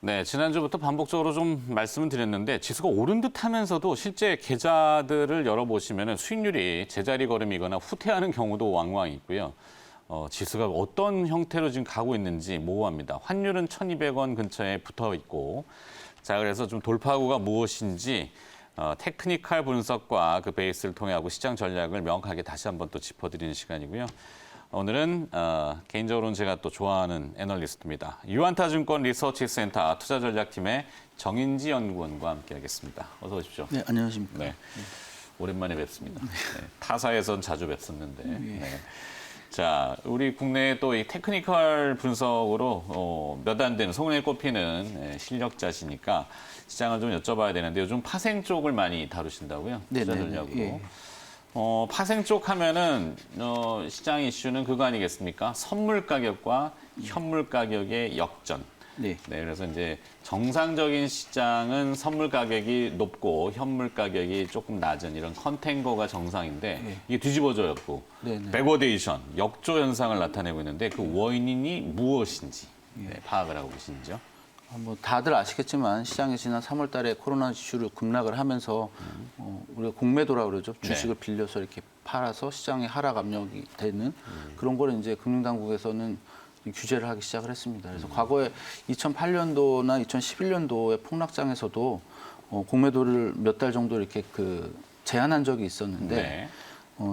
네, 지난주부터 반복적으로 좀 말씀을 드렸는데 지수가 오른 듯 하면서도 실제 계좌들을 열어보시면 수익률이 제자리 걸음이거나 후퇴하는 경우도 왕왕 있고요. 지수가 어떤 형태로 지금 가고 있는지 모호합니다. 환율은 1,200원 근처에 붙어 있고, 자, 그래서 좀 돌파구가 무엇인지 테크니컬 분석과 그 베이스를 통해 하고 시장 전략을 명확하게 다시 한번 또 짚어드리는 시간이고요. 오늘은 개인적으로는 제가 또 좋아하는 애널리스트입니다. 유안타증권 리서치센터 투자전략팀의 정인지 연구원과 함께하겠습니다. 어서 오십시오. 네, 안녕하십니까. 네, 오랜만에 뵙습니다. 네, 타사에선 자주 뵙었는데. 네. 자, 우리 국내에 또 이 테크니컬 분석으로 몇 안 되는 소문에 꼽히는 실력자시니까 시장을 좀 여쭤봐야 되는데 요즘 파생 쪽을 많이 다루신다고요? 네, 투자 네, 전략으로. 네, 예. 파생 쪽 하면은 시장 이슈는 그거 아니겠습니까? 선물 가격과 현물 가격의 역전. 네. 네, 그래서 이제 정상적인 시장은 선물 가격이 높고 현물 가격이 조금 낮은 이런 컨탱고가 정상인데 네. 이게 뒤집어져갖고 네, 네. 백워데이션, 역조 현상을 나타내고 있는데 그 원인이 무엇인지 파악을 하고 계신지요? 뭐 다들 아시겠지만 시장이 지난 3월 달에 코로나 이슈로 급락을 하면서 우리가 공매도라고 그러죠. 주식을 빌려서 이렇게 팔아서 시장의 하락 압력이 되는 그런 거를 이제 금융당국에서는 규제를 하기 시작을 했습니다. 그래서 과거에 2008년도나 2011년도의 폭락장에서도 공매도를 몇 달 정도 이렇게 제한한 적이 있었는데 네.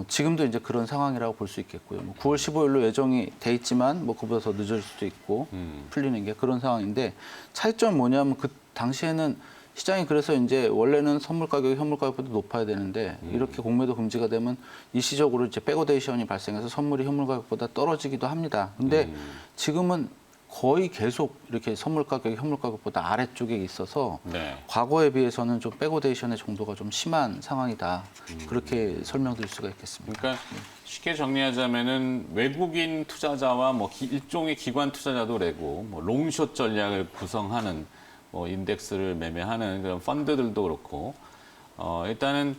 지금도 이제 그런 상황이라고 볼 수 있겠고요. 9월 15일로 예정이 돼 있지만 그보다 더 늦을 수도 있고 풀리는 게 그런 상황인데 차이점은 뭐냐면 그 당시에는 시장이 그래서 이제 원래는 선물 가격이 현물 가격보다 높아야 되는데 이렇게 공매도 금지가 되면 일시적으로 이제 백오데이션이 발생해서 선물이 현물 가격보다 떨어지기도 합니다. 근데 지금은 거의 계속 이렇게 선물 가격이 현물 가격보다 아래쪽에 있어서 과거에 비해서는 좀 백오데이션의 정도가 좀 심한 상황이다. 그렇게 설명드릴 수가 있겠습니다. 그러니까 쉽게 정리하자면은 외국인 투자자와 일종의 기관 투자자도 되고 롱숏 전략을 구성하는 인덱스를 매매하는 그런 펀드들도 그렇고 일단은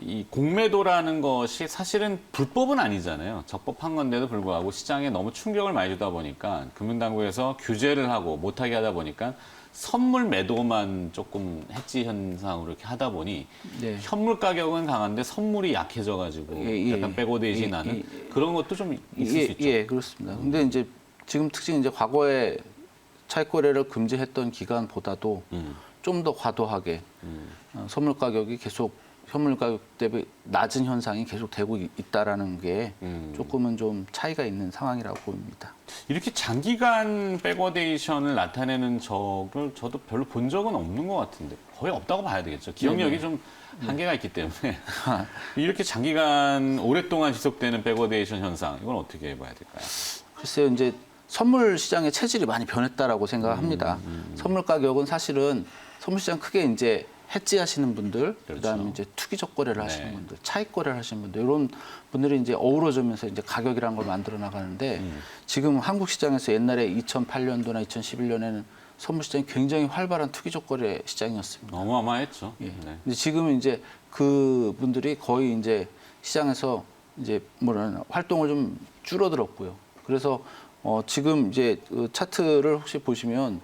이 공매도라는 것이 사실은 불법은 아니잖아요. 적법한 건데도 불구하고 시장에 너무 충격을 많이 주다 보니까 금융당국에서 규제를 하고 못하게 하다 보니까 선물 매도만 조금 해지 현상으로 이렇게 하다 보니 현물 가격은 강한데 선물이 약해져가지고 약간 백오데이션이 나는 그런 것도 좀 있을 수 있죠. 예, 그렇습니다. 근데 이제 지금 특징이 이제 과거에 차익 거래를 금지했던 기간보다도 좀 더 과도하게 선물 가격이 계속 현물 가격 대비 낮은 현상이 계속 되고 있다라는 게 조금은 좀 차이가 있는 상황이라고 보입니다. 이렇게 장기간 백워데이션을 나타내는 적을 저도 별로 본 적은 없는 것 같은데 거의 없다고 봐야 되겠죠. 기억력이 좀 한계가 있기 때문에 이렇게 장기간 오랫동안 지속되는 백워데이션 현상 이건 어떻게 봐야 될까요? 글쎄요, 이제 선물 시장의 체질이 많이 변했다라고 생각합니다. 선물 가격은 사실은 선물 시장 크게 이제 해지하시는 분들, 그다음에 이제 투기적 거래를 하시는 분들, 차익 거래를 하시는 분들 이런 분들이 이제 어우러지면서 이제 가격이라는 걸 만들어 나가는데 지금 한국 시장에서 옛날에 2008년도나 2011년에는 선물 시장이 굉장히 활발한 투기적 거래 시장이었습니다. 어마어마했죠. 예. 근데 지금은 이제 그 분들이 거의 이제 시장에서 이제 활동을 좀 줄어들었고요. 그래서 지금 이제 그 차트를 혹시 보시면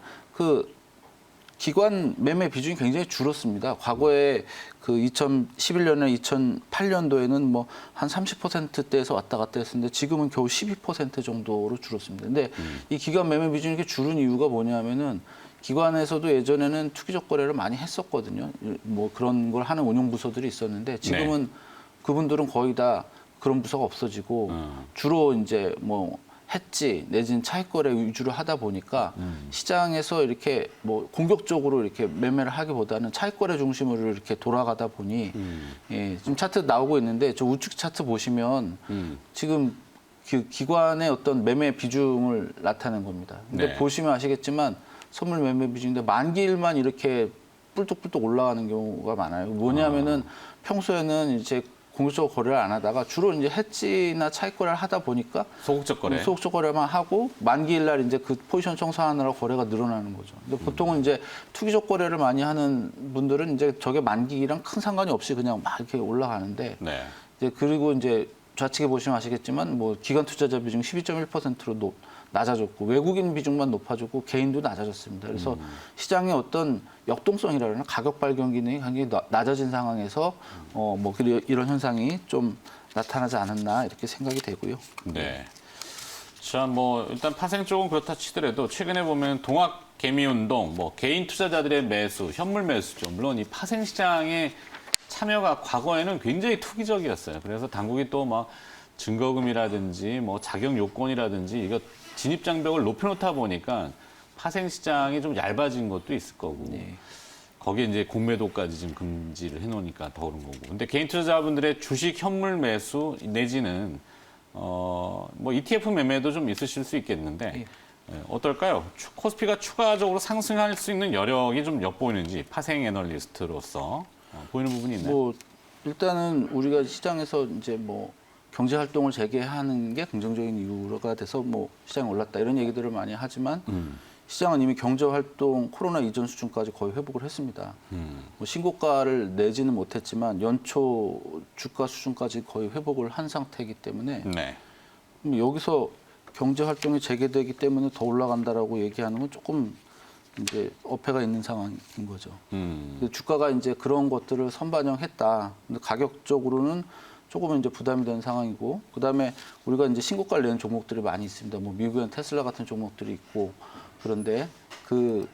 기관 매매 비중이 굉장히 줄었습니다. 과거에 2011년에 2008년도에는 한 30%대에서 왔다 갔다 했었는데 지금은 겨우 12% 정도로 줄었습니다. 근데 이 기관 매매 비중이 이렇게 줄은 이유가 뭐냐면은 기관에서도 예전에는 투기적 거래를 많이 했었거든요. 그런 걸 하는 운용 부서들이 있었는데 지금은 그분들은 거의 다 그런 부서가 없어지고 주로 이제 해지 내지는 차익 거래 위주로 하다 보니까 시장에서 이렇게 공격적으로 이렇게 매매를 하기보다는 차익 거래 중심으로 이렇게 돌아가다 보니 지금 차트 나오고 있는데 저 우측 차트 보시면 지금 기관의 어떤 매매 비중을 나타낸 겁니다. 근데 보시면 아시겠지만 선물 매매 비중인데 만기일만 이렇게 뿔뚝뿔뚝 올라가는 경우가 많아요. 뭐냐면은 평소에는 이제 공격적으로 거래를 안 하다가 주로 이제 해지나 차익 거래를 하다 보니까 소극적 거래만 하고 만기일 날 이제 그 포지션 청산하느라 거래가 늘어나는 거죠. 근데 보통은 이제 투기적 거래를 많이 하는 분들은 이제 저게 만기일이랑 큰 상관이 없이 그냥 막 이렇게 올라가는데 이제 그리고 이제 좌측에 보시면 아시겠지만 뭐 기관 투자자 비중 12.1%로 낮아졌고 외국인 비중만 높아졌고 개인도 낮아졌습니다. 그래서 시장의 어떤 역동성이라는 가격 발견 기능이 굉장히 낮아진 상황에서 뭐 이런 현상이 좀 나타나지 않았나 이렇게 생각이 되고요. 네. 자, 뭐 일단 파생 쪽은 그렇다 치더라도 최근에 보면 동학 개미 운동, 뭐 개인 투자자들의 매수, 현물 매수죠. 물론 이 파생 시장의 참여가 과거에는 굉장히 투기적이었어요. 그래서 당국이 또 막 증거금이라든지 뭐 자격 요건이라든지 이거 진입 장벽을 높여놓다 보니까 파생 시장이 좀 얇아진 것도 있을 거고. 네. 거기에 이제 공매도까지 지금 금지를 해놓으니까 더 그런 거고. 근데 개인 투자자분들의 주식 현물 매수 내지는 뭐 ETF 매매도 좀 있으실 수 있겠는데 어떨까요? 코스피가 추가적으로 상승할 수 있는 여력이 좀 엿보이는지 파생 애널리스트로서 보이는 부분이 있나요? 뭐 일단은 우리가 시장에서 이제 뭐 경제 활동을 재개하는 게 긍정적인 이유가 돼서 뭐 시장이 올랐다 이런 얘기들을 많이 하지만 시장은 이미 경제 활동 코로나 이전 수준까지 거의 회복을 했습니다. 뭐 신고가를 내지는 못했지만 연초 주가 수준까지 거의 회복을 한 상태이기 때문에 네. 여기서 경제 활동이 재개되기 때문에 더 올라간다라고 얘기하는 건 조금 이제 어폐가 있는 상황인 거죠. 주가가 이제 그런 것들을 선반영했다. 근데 가격적으로는 조금은 이제 부담이 되는 상황이고, 그다음에 우리가 이제 신고가를 내는 종목들이 많이 있습니다. 뭐 미국엔 테슬라 같은 종목들이 있고, 그런데 그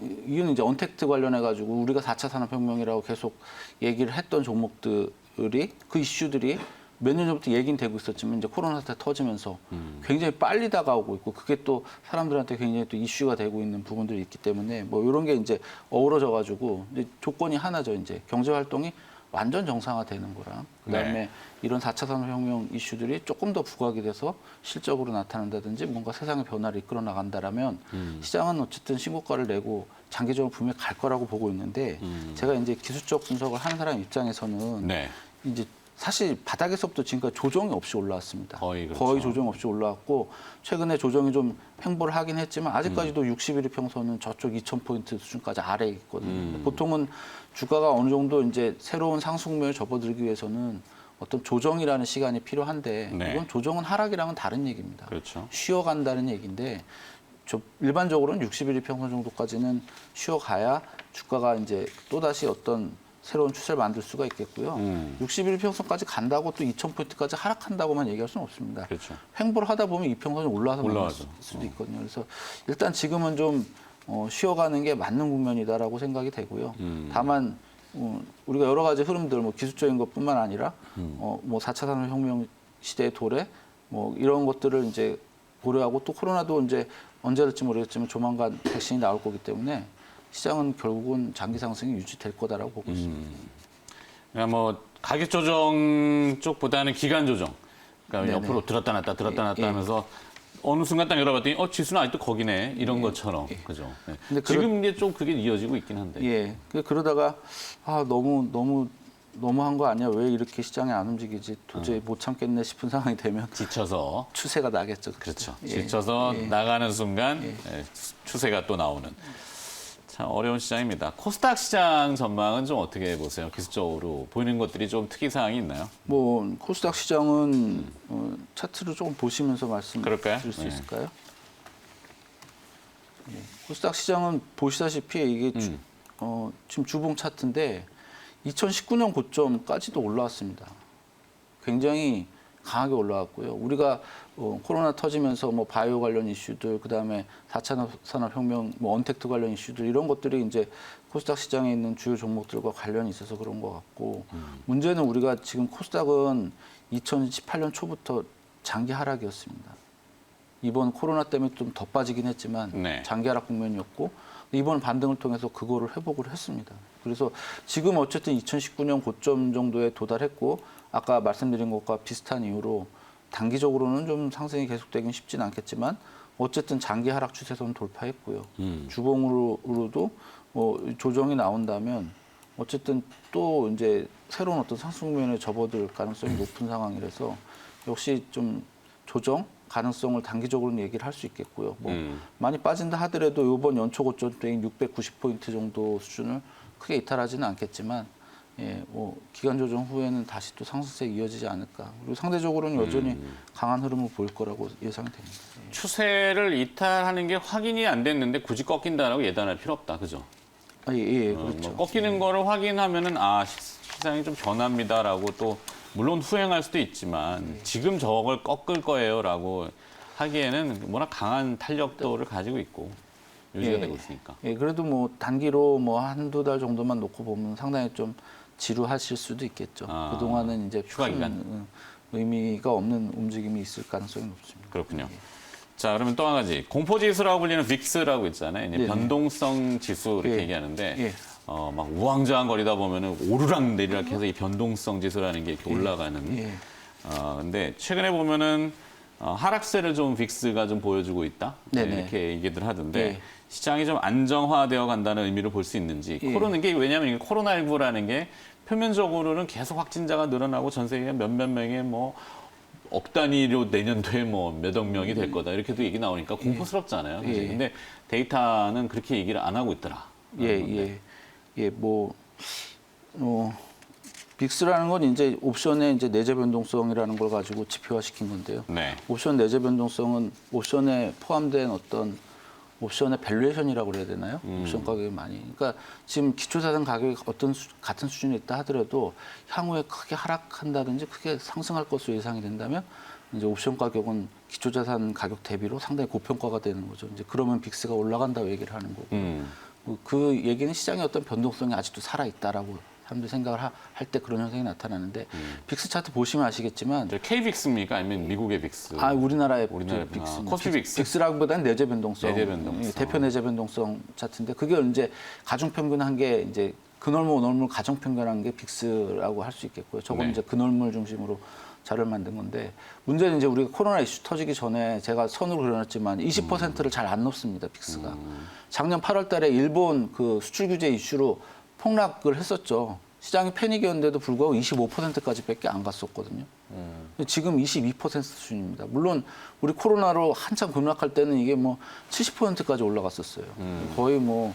이유는 이제 언택트 관련해 가지고 우리가 4차 산업혁명이라고 계속 얘기를 했던 종목들이 그 이슈들이 몇 년 전부터 얘기는 되고 있었지만 이제 코로나 사태 터지면서 굉장히 빨리 다가오고 있고 그게 또 사람들한테 굉장히 또 이슈가 되고 있는 부분들이 있기 때문에 뭐 이런 게 이제 어우러져 가지고 이제 조건이 하나죠. 이제 경제 활동이 완전 정상화되는 거랑 그다음에 네. 이런 4차 산업혁명 이슈들이 조금 더 부각이 돼서 실적으로 나타난다든지 뭔가 세상의 변화를 이끌어 나간다라면 시장은 어쨌든 신고가를 내고 장기적으로 분명히 갈 거라고 보고 있는데 제가 이제 기술적 분석을 하는 사람 입장에서는 네. 이제 사실 바닥에서부터 지금까지 조정이 없이 올라왔습니다. 거의 그렇죠. 조정 없이 올라왔고 최근에 조정이 좀 횡보를 하긴 했지만 아직까지도 60일 평선은 저쪽 2,000포인트 수준까지 아래에 있거든요. 보통은 주가가 어느 정도 이제 새로운 상승률을 접어들기 위해서는 어떤 조정이라는 시간이 필요한데 네. 이건 조정은 하락이랑은 다른 얘기입니다. 그렇죠. 쉬어간다는 얘기인데 일반적으로는 60일 평선 정도까지는 쉬어가야 주가가 이제 또다시 어떤 새로운 추세를 만들 수가 있겠고요. 60일 평선까지 간다고 또 2,000포인트까지 하락한다고만 얘기할 수는 없습니다. 그렇죠. 횡보를 하다 보면 이 평선이 올라와서 올라가죠. 수도 있거든요. 그래서 일단 지금은 좀 쉬어가는 게 맞는 국면이다라고 생각이 되고요. 다만 우리가 여러 가지 흐름들, 뭐 기술적인 것뿐만 아니라 뭐 4차 산업혁명 시대의 도래, 뭐 이런 것들을 이제 고려하고 또 코로나도 이제 언제 될지 모르겠지만 조만간 백신이 나올 거기 때문에 시장은 결국은 장기 상승이 유지될 거다라고 보고 있습니다. 그러니까 뭐 가격 조정 쪽보다는 기간 조정. 그러니까 네네. 옆으로 들었다 놨다 들었다 놨다 예. 하면서 어느 순간 딱 열어봤더니 지수는 아직도 거기네 이런 것처럼 그죠. 네. 근데 지금 이제 좀 그게 이어지고 있긴 한데. 예. 그러다가 너무한 거 아니야? 왜 이렇게 시장이 안 움직이지? 도저히 못 참겠네 싶은 상황이 되면 지쳐서. 추세가 나겠죠. 그렇죠. 예. 지쳐서 예. 나가는 순간 추세가 또 나오는. 참 어려운 시장입니다. 코스닥 시장 전망은 좀 어떻게 보세요? 기술적으로 보이는 것들이 좀 특이사항이 있나요? 뭐 코스닥 시장은 차트를 조금 보시면서 그럴까요? 말씀드릴 수 네. 있을까요? 예. 코스닥 시장은 보시다시피 이게 지금 주봉 차트인데 2019년 고점까지도 올라왔습니다. 굉장히 강하게 올라왔고요. 우리가 코로나 터지면서 뭐 바이오 관련 이슈들, 그다음에 4차 산업혁명, 뭐 언택트 관련 이슈들 이런 것들이 이제 코스닥 시장에 있는 주요 종목들과 관련이 있어서 그런 것 같고 문제는 우리가 지금 코스닥은 2018년 초부터 장기 하락이었습니다. 이번 코로나 때문에 좀 더 빠지긴 했지만 네. 장기 하락 국면이었고 이번 반등을 통해서 그거를 회복을 했습니다. 그래서 지금 어쨌든 2019년 고점 정도에 도달했고 아까 말씀드린 것과 비슷한 이유로 단기적으로는 좀 상승이 계속되긴 쉽진 않겠지만 어쨌든 장기 하락 추세선 돌파했고요. 주봉으로도 조정이 나온다면 어쨌든 또 이제 새로운 어떤 상승 국면에 접어들 가능성이 높은 상황이라서 역시 좀 조정 가능성을 단기적으로는 얘기를 할 수 있겠고요. 뭐 많이 빠진다 하더라도 이번 연초 고점 때인 690포인트 정도 수준을 크게 이탈하지는 않겠지만 뭐 기간 조정 후에는 다시 또 상승세 이어지지 않을까. 그리고 상대적으로는 여전히 강한 흐름을 보일 거라고 예상이 됩니다. 추세를 이탈하는 게 확인이 안 됐는데 굳이 꺾인다라고 예단할 필요 없다, 그죠? 그렇죠. 뭐 꺾이는 거를 확인하면은 시장이 좀 변합니다라고 또 물론 후행할 수도 있지만 지금 저걸 꺾을 거예요라고 하기에는 워낙 강한 탄력도를 가지고 있고 유지가 되고 있으니까. 그래도 뭐 단기로 뭐 한두 달 정도만 놓고 보면 상당히 좀 지루하실 수도 있겠죠. 그동안은 이제 휴가 큰 기간. 의미가 없는 움직임이 있을 가능성이 높습니다. 그렇군요. 자, 그러면 또 한 가지 공포지수라고 불리는 빅스라고 있잖아요. 이제 네네. 변동성 지수 이렇게 얘기하는데 막 우왕좌왕거리다 보면은 오르락 내리락 해서 이 변동성 지수라는 게 이렇게 올라가는. 근데 최근에 보면은 하락세를 좀 빅스가 좀 보여주고 있다. 네네. 이렇게 얘기들 하던데 시장이 좀 안정화되어 간다는 의미를 볼 수 있는지. 이게 왜냐하면 이게 코로나19라는 게 표면적으로는 계속 확진자가 늘어나고 전 세계 몇몇 명의 뭐 억 단위로 내년도에 뭐 몇억 명이 될 거다 이렇게도 얘기 나오니까 공포스럽잖아요. 사실. 근데 데이터는 그렇게 얘기를 안 하고 있더라. 빅스라는 건 이제 옵션의 이제 내재 변동성이라는 걸 가지고 지표화시킨 건데요. 네. 옵션 내재 변동성은 옵션에 포함된 어떤 옵션의 밸류에이션이라고 그래야 되나요? 옵션 가격이 많이. 그러니까 지금 기초자산 가격이 같은 수준에 있다 하더라도 향후에 크게 하락한다든지 크게 상승할 것으로 예상이 된다면 이제 옵션 가격은 기초자산 가격 대비로 상당히 고평가가 되는 거죠. 이제 그러면 빅스가 올라간다고 얘기를 하는 거고. 그 얘기는 시장의 어떤 변동성이 아직도 살아 있다라고 사람들이 생각을 할 때 그런 현상이 나타나는데 빅스 차트 보시면 아시겠지만 K-빅스입니까? 아니면 미국의 빅스? 우리나라의 우리나라 빅스. 코스피 빅스? 빅스라기보다는 내재 변동성. 내재 변동성. 대표 내재 변동성 차트인데 그게 이제 가중 평균한 게 이제 근월물 오늘물 가중 평균한 게 빅스라고 할 수 있겠고요. 저건 이제 근월물 중심으로 자료를 만든 건데 문제는 이제 우리가 코로나 이슈 터지기 전에 제가 선으로 그려놨지만 20%를 잘 안 높습니다. 빅스가. 작년 8월 달에 일본 그 수출 규제 이슈로 폭락을 했었죠. 시장이 패닉이었는데도 불구하고 25%까지밖에 안 갔었거든요. 지금 22% 수준입니다. 물론 우리 코로나로 한참 급락할 때는 이게 뭐 70%까지 올라갔었어요. 거의 뭐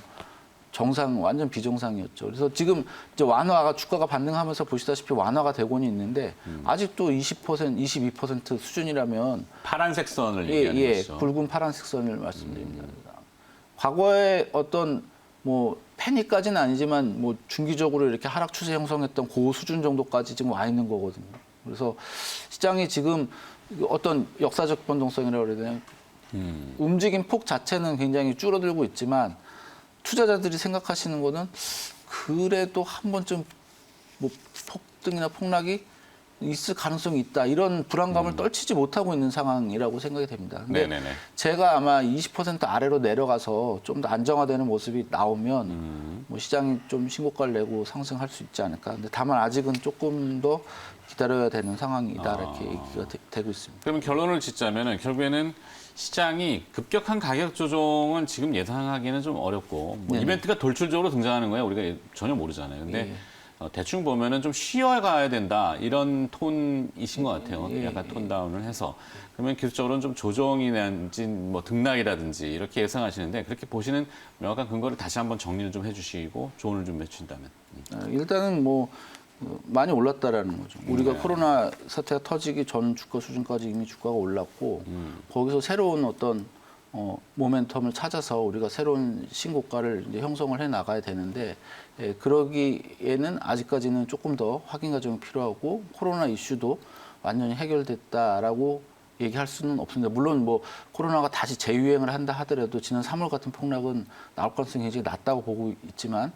정상, 완전 비정상이었죠. 그래서 지금 이제 완화가 주가가 반등하면서 보시다시피 완화가 되고는 있는데 아직도 20%, 22% 수준이라면 파란색 선을 얘기하는 것이죠. 굵은 파란색 선을 말씀드립니다. 과거에 어떤 뭐 패닉까지는 아니지만 뭐 중기적으로 이렇게 하락 추세 형성했던 그 수준 정도까지 지금 와 있는 거거든요. 그래서 시장이 지금 어떤 역사적 변동성이라고 그래야 되나요? 움직임 폭 자체는 굉장히 줄어들고 있지만 투자자들이 생각하시는 거는 그래도 한 번쯤 뭐 폭등이나 폭락이 있을 가능성이 있다. 이런 불안감을 떨치지 못하고 있는 상황이라고 생각이 됩니다. 근데 제가 아마 20% 아래로 내려가서 좀 더 안정화되는 모습이 나오면 뭐 시장이 좀 신고가를 내고 상승할 수 있지 않을까. 근데 다만 아직은 조금 더 기다려야 되는 상황이다. 이렇게 얘기가 되고 있습니다. 그러면 결론을 짓자면은 결국에는 시장이 급격한 가격 조정은 지금 예상하기는 좀 어렵고 뭐 이벤트가 돌출적으로 등장하는 거예요. 우리가 전혀 모르잖아요. 근데 대충 보면은 좀 쉬어가야 된다 이런 톤이신 것 같아요. 약간 톤 다운을 해서 그러면 기술적으로는 좀 조정이든지 뭐 등락이라든지 이렇게 예상하시는데 그렇게 보시는 명확한 근거를 다시 한번 정리를 좀 해주시고 조언을 좀 해주신다면. 일단은 뭐 많이 올랐다라는 거죠. 우리가 코로나 사태가 터지기 전 주가 수준까지 이미 주가가 올랐고 거기서 새로운 어떤 모멘텀을 찾아서 우리가 새로운 신고가를 이제 형성을 해 나가야 되는데 그러기에는 아직까지는 조금 더 확인 과정이 필요하고 코로나 이슈도 완전히 해결됐다라고 얘기할 수는 없습니다. 물론 뭐 코로나가 다시 재유행을 한다 하더라도 지난 3월 같은 폭락은 나올 가능성이 굉장히 낮다고 보고 있지만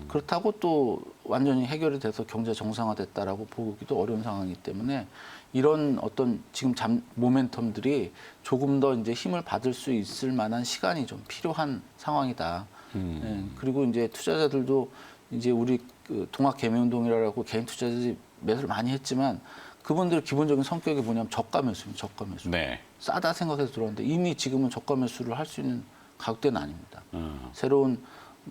그렇다고 또 완전히 해결이 돼서 경제 정상화됐다라고 보기도 어려운 상황이기 때문에 이런 어떤 지금 모멘텀들이 조금 더 이제 힘을 받을 수 있을 만한 시간이 좀 필요한 상황이다. 그리고 이제 투자자들도 이제 우리 그 동학 개미운동이라고 개인 투자자들이 매수를 많이 했지만 그분들 기본적인 성격이 뭐냐면 저가 매수입니다. 저가 매수. 싸다 생각해서 들어왔는데 이미 지금은 저가 매수를 할 수 있는 가격대는 아닙니다. 새로운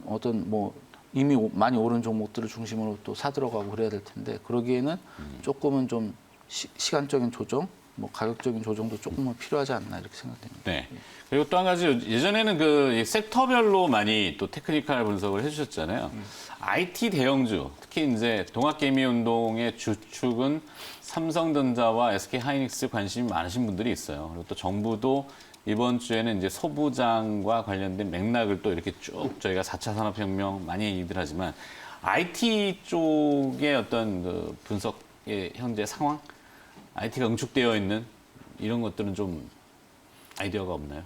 어떤 뭐 이미 많이 오른 종목들을 중심으로 또 사 들어가고 그래야 될 텐데 그러기에는 조금은 좀 시간적인 조정 뭐 가격적인 조정도 조금은 필요하지 않나 이렇게 생각됩니다. 네. 그리고 또 한 가지 예전에는 그 섹터별로 많이 또 테크니컬 분석을 해주셨잖아요. IT 대형주, 특히 이제 동학개미운동의 주축은 삼성전자와 SK하이닉스 관심이 많으신 분들이 있어요. 그리고 또 정부도 이번 주에는 이제 소부장과 관련된 맥락을 또 이렇게 쭉 저희가 4차 산업혁명 많이 얘기들 하지만 IT 쪽의 어떤 그 분석의 현재 상황, IT가 응축되어 있는 이런 것들은 좀 아이디어가 없나요?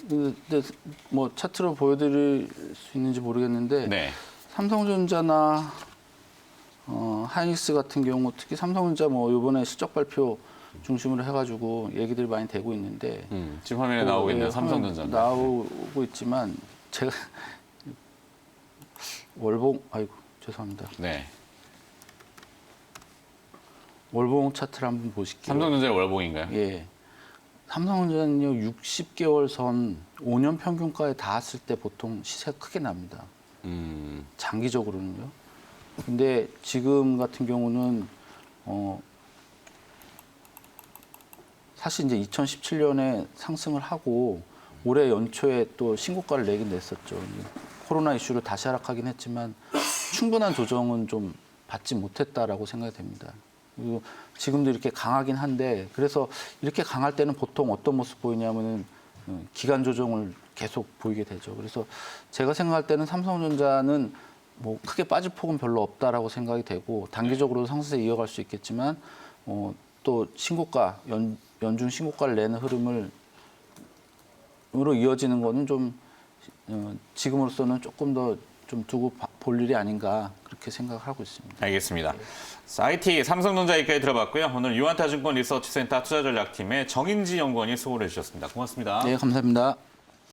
근데 뭐 차트로 보여드릴 수 있는지 모르겠는데 네. 삼성전자나 하이닉스 같은 경우 특히 삼성전자 뭐 이번에 실적 발표 중심으로 해가지고 얘기들이 많이 되고 있는데 지금 화면에 나오고 있는 삼성전자 나오고 있지만 제가 죄송합니다. 네. 월봉 차트를 한번 보실게요. 삼성전자의 월봉인가요? 예. 삼성전자는요 60개월 선 5년 평균가에 닿았을 때 보통 시세가 크게 납니다. 장기적으로는요. 근데 지금 같은 경우는 사실 이제 2017년에 상승을 하고 올해 연초에 또 신고가를 내긴 냈었죠. 코로나 이슈로 다시 하락하긴 했지만 충분한 조정은 좀 받지 못했다라고 생각이 됩니다. 그리고 지금도 이렇게 강하긴 한데 그래서 이렇게 강할 때는 보통 어떤 모습 보이냐면은 기간 조정을 계속 보이게 되죠. 그래서 제가 생각할 때는 삼성전자는 뭐 크게 빠질 폭은 별로 없다라고 생각이 되고 단기적으로도 상승세 이어갈 수 있겠지만 또 신고가 연중 신고가를 내는 흐름으로 이어지는 거는 좀 지금으로서는 조금 더 좀 두고 볼 일이 아닌가 그렇게 생각을 하고 있습니다. 알겠습니다. IT 삼성전자 얘기까지 들어봤고요. 오늘 유한타증권 리서치센터 투자전략팀의 정인지 연구원이 수고를 해주셨습니다. 고맙습니다. 네, 감사합니다.